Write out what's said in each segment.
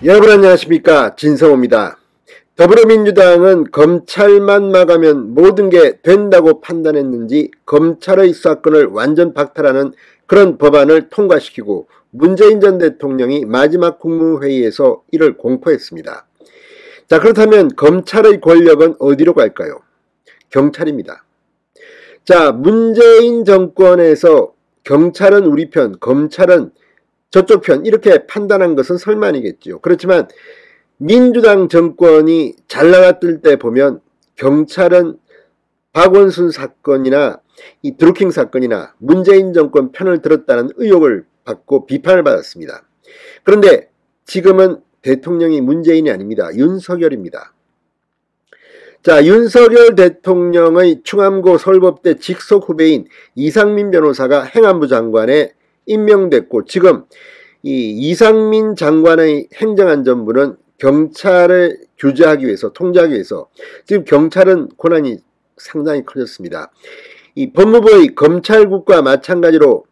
여러분 안녕하십니까, 진성호입니다. 더불어민주당은 검찰만 막으면 모든 게 된다고 판단했는지 검찰의 수사권을 완전 박탈하는 그런 법안을 통과시키고 문재인 전 대통령이 마지막 국무회의에서 이를 공포했습니다. 자, 그렇다면 검찰의 권력은 어디로 갈까요? 경찰입니다. 자, 문재인 정권에서 경찰은 우리 편, 검찰은 저쪽 편, 이렇게 판단한 것은 설만이겠죠. 그렇지만 민주당 정권이 잘 나갔을 때 보면 경찰은 박원순 사건이나 이 드루킹 사건이나 문재인 정권 편을 들었다는 의혹을 받고 비판을 받았습니다. 그런데 지금은 대통령이 문재인이 아닙니다. 윤석열입니다. 자, 윤석열 대통령의 충암고 서울법대 직속 후배인 이상민 변호사가 행안부 장관에 임명됐고, 지금 이 이상민 장관의 행정안전부는 경찰을 규제하기 위해서, 통제하기 위해서 지금 경찰은 권한이 상당히 커졌습니다. 이 법무부의 검찰국과 마찬가지로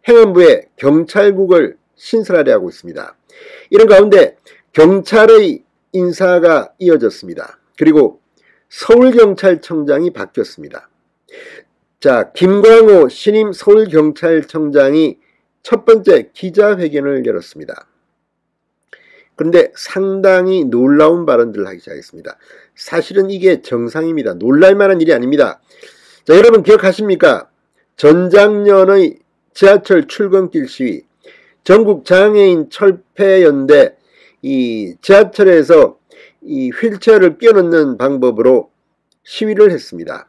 행안부에 경찰국을 신설하려 하고 있습니다. 이런 가운데 경찰의 인사가 이어졌습니다. 그리고 서울경찰청장이 바뀌었습니다. 자, 김광호 신임 서울경찰청장이 첫 번째 기자회견을 열었습니다. 그런데 상당히 놀라운 발언들을 하기 시작했습니다. 사실은 이게 정상입니다. 놀랄만한 일이 아닙니다. 자, 여러분 기억하십니까? 전작년의 지하철 출근길 시위, 전국 장애인 철폐연대 이 지하철에서 이 휠체어를 끼워넣는 방법으로 시위를 했습니다.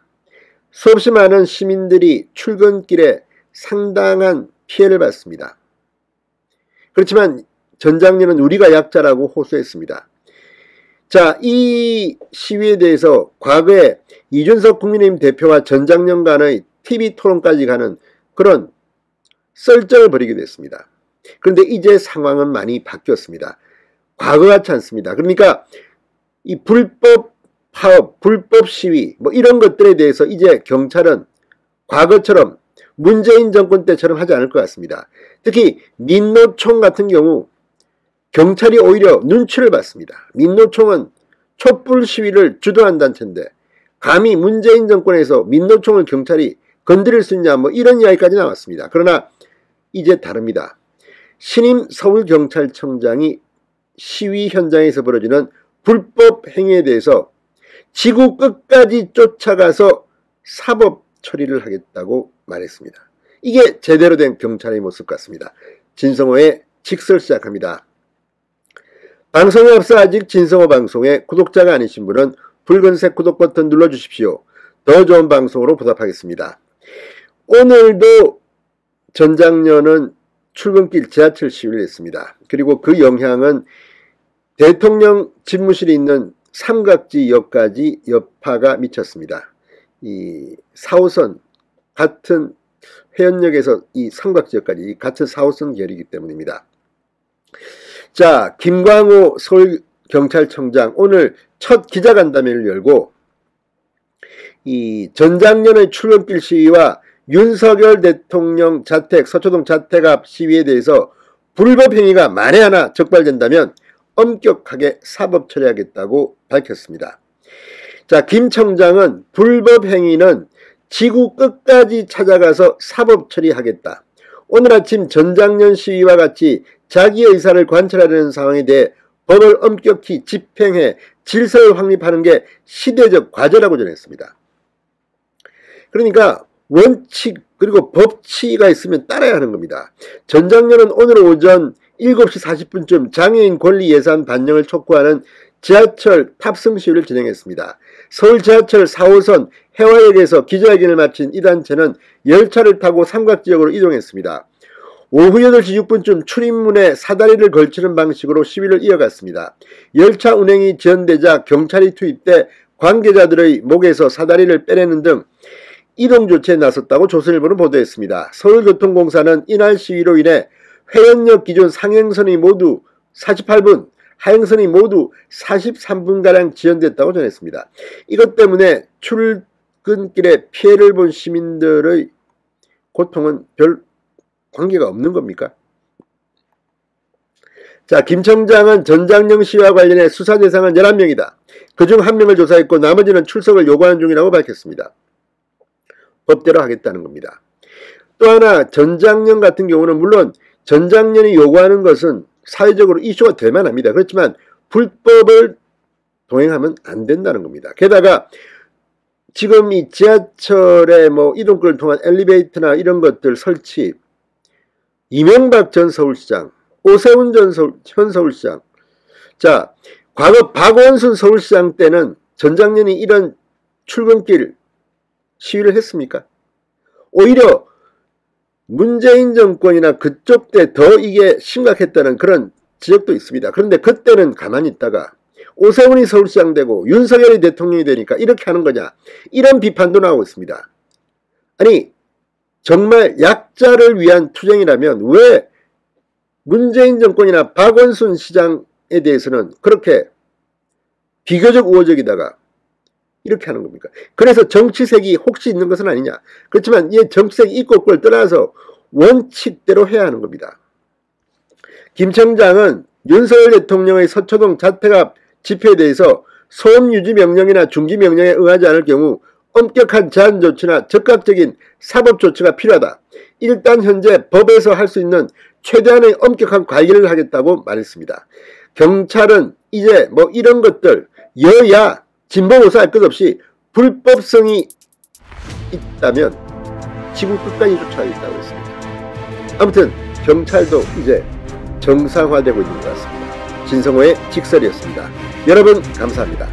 수없이 많은 시민들이 출근길에 상당한 피해를 받습니다. 그렇지만 전작년은 우리가 약자라고 호소했습니다. 자, 이 시위에 대해서 과거에 이준석 국민의힘 대표와 전작년 간의 TV 토론까지 가는 그런 썰전을 벌이게 됐습니다. 그런데 이제 상황은 많이 바뀌었습니다. 과거 같지 않습니다. 그러니까 이 불법 파업, 불법 시위 뭐 이런 것들에 대해서 이제 경찰은 과거처럼 문재인 정권 때처럼 하지 않을 것 같습니다. 특히 민노총 같은 경우 경찰이 오히려 눈치를 봤습니다. 민노총은 촛불 시위를 주도한 단체인데 감히 문재인 정권에서 민노총을 경찰이 건드릴 수 있냐 뭐 이런 이야기까지 나왔습니다. 그러나 이제 다릅니다. 신임 서울경찰청장이 시위 현장에서 벌어지는 불법 행위에 대해서 지구 끝까지 쫓아가서 사법 처리를 하겠다고 말했습니다. 이게 제대로 된 경찰의 모습 같습니다. 진성호의 직설 시작합니다. 방송에 앞서 아직 진성호 방송에 구독자가 아니신 분은 붉은색 구독 버튼 눌러주십시오. 더 좋은 방송으로 보답하겠습니다. 오늘도 전작년은 출근길 지하철 시위를 했습니다. 그리고 그 영향은 대통령 집무실이 있는 삼각지역까지 여파가 미쳤습니다. 이 4호선 같은 회원역에서 이 삼각지역까지 같은 4호선 결이기 때문입니다. 자, 김광호 서울경찰청장 오늘 첫 기자간담회를 열고 이 전작년의 출근길 시위와 윤석열 대통령 자택, 서초동 자택 앞 시위에 대해서 불법 행위가 만에 하나 적발된다면 엄격하게 사법 처리하겠다고 밝혔습니다. 자, 김 청장은 불법 행위는 지구 끝까지 찾아가서 사법 처리하겠다. 오늘 아침 전작년 시위와 같이 자기 의사를 관철하려는 상황에 대해 법을 엄격히 집행해 질서를 확립하는 게 시대적 과제라고 전했습니다. 그러니까 원칙 그리고 법치가 있으면 따라야 하는 겁니다. 전작년은 오늘 오전 7시 40분쯤 장애인 권리 예산 반영을 촉구하는 지하철 탑승 시위를 진행했습니다. 서울 지하철 4호선 해화역에서 기자회견을 마친 이 단체는 열차를 타고 삼각지역으로 이동했습니다. 오후 8시 6분쯤 출입문에 사다리를 걸치는 방식으로 시위를 이어갔습니다. 열차 운행이 지연되자 경찰이 투입돼 관계자들의 목에서 사다리를 빼내는 등 이동 조치에 나섰다고 조선일보는 보도했습니다. 서울교통공사는 이날 시위로 인해 회원역 기존 상행선이 모두 48분, 하행선이 모두 43분가량 지연됐다고 전했습니다. 이것 때문에 출근길에 피해를 본 시민들의 고통은 별 관계가 없는 겁니까? 자, 김 청장은 전장령 씨와 관련해 수사 대상은 11명이다. 그중 1명을 조사했고 나머지는 출석을 요구하는 중이라고 밝혔습니다. 법대로 하겠다는 겁니다. 또 하나 전장령 같은 경우는 물론 전장령이 요구하는 것은 사회적으로 이슈가 될 만합니다. 그렇지만 불법을 동행하면 안 된다는 겁니다. 게다가 지금 이 지하철의 뭐 이동권을 통한 엘리베이터나 이런 것들 설치, 이명박 전 서울시장, 오세훈 현 서울시장, 자, 과거 박원순 서울시장 때는 전장년이 이런 출근길 시위를 했습니까? 오히려 문재인 정권이나 그쪽 때 더 이게 심각했다는 그런 지적도 있습니다. 그런데 그때는 가만히 있다가 오세훈이 서울시장 되고 윤석열이 대통령이 되니까 이렇게 하는 거냐, 이런 비판도 나오고 있습니다. 아니 정말 약자를 위한 투쟁이라면 왜 문재인 정권이나 박원순 시장에 대해서는 그렇게 비교적 우호적이다가 이렇게 하는 겁니까? 그래서 정치색이 혹시 있는 것은 아니냐. 그렇지만 이 정치색이 있고 없고를 떠나서 원칙대로 해야 하는 겁니다. 김 청장은 윤석열 대통령의 서초동 자택 집회에 대해서 소음 유지 명령이나 중지 명령에 응하지 않을 경우 엄격한 제한 조치나 적극적인 사법 조치가 필요하다. 일단 현재 법에서 할 수 있는 최대한의 엄격한 관리를 하겠다고 말했습니다. 경찰은 이제 뭐 이런 것들 여야 진보보수 할 것 없이 불법성이 있다면 지구 끝까지 쫓아가겠다고 했습니다. 아무튼 경찰도 이제 정상화되고 있는 것 같습니다. 진성호의 직설이었습니다. 여러분 감사합니다.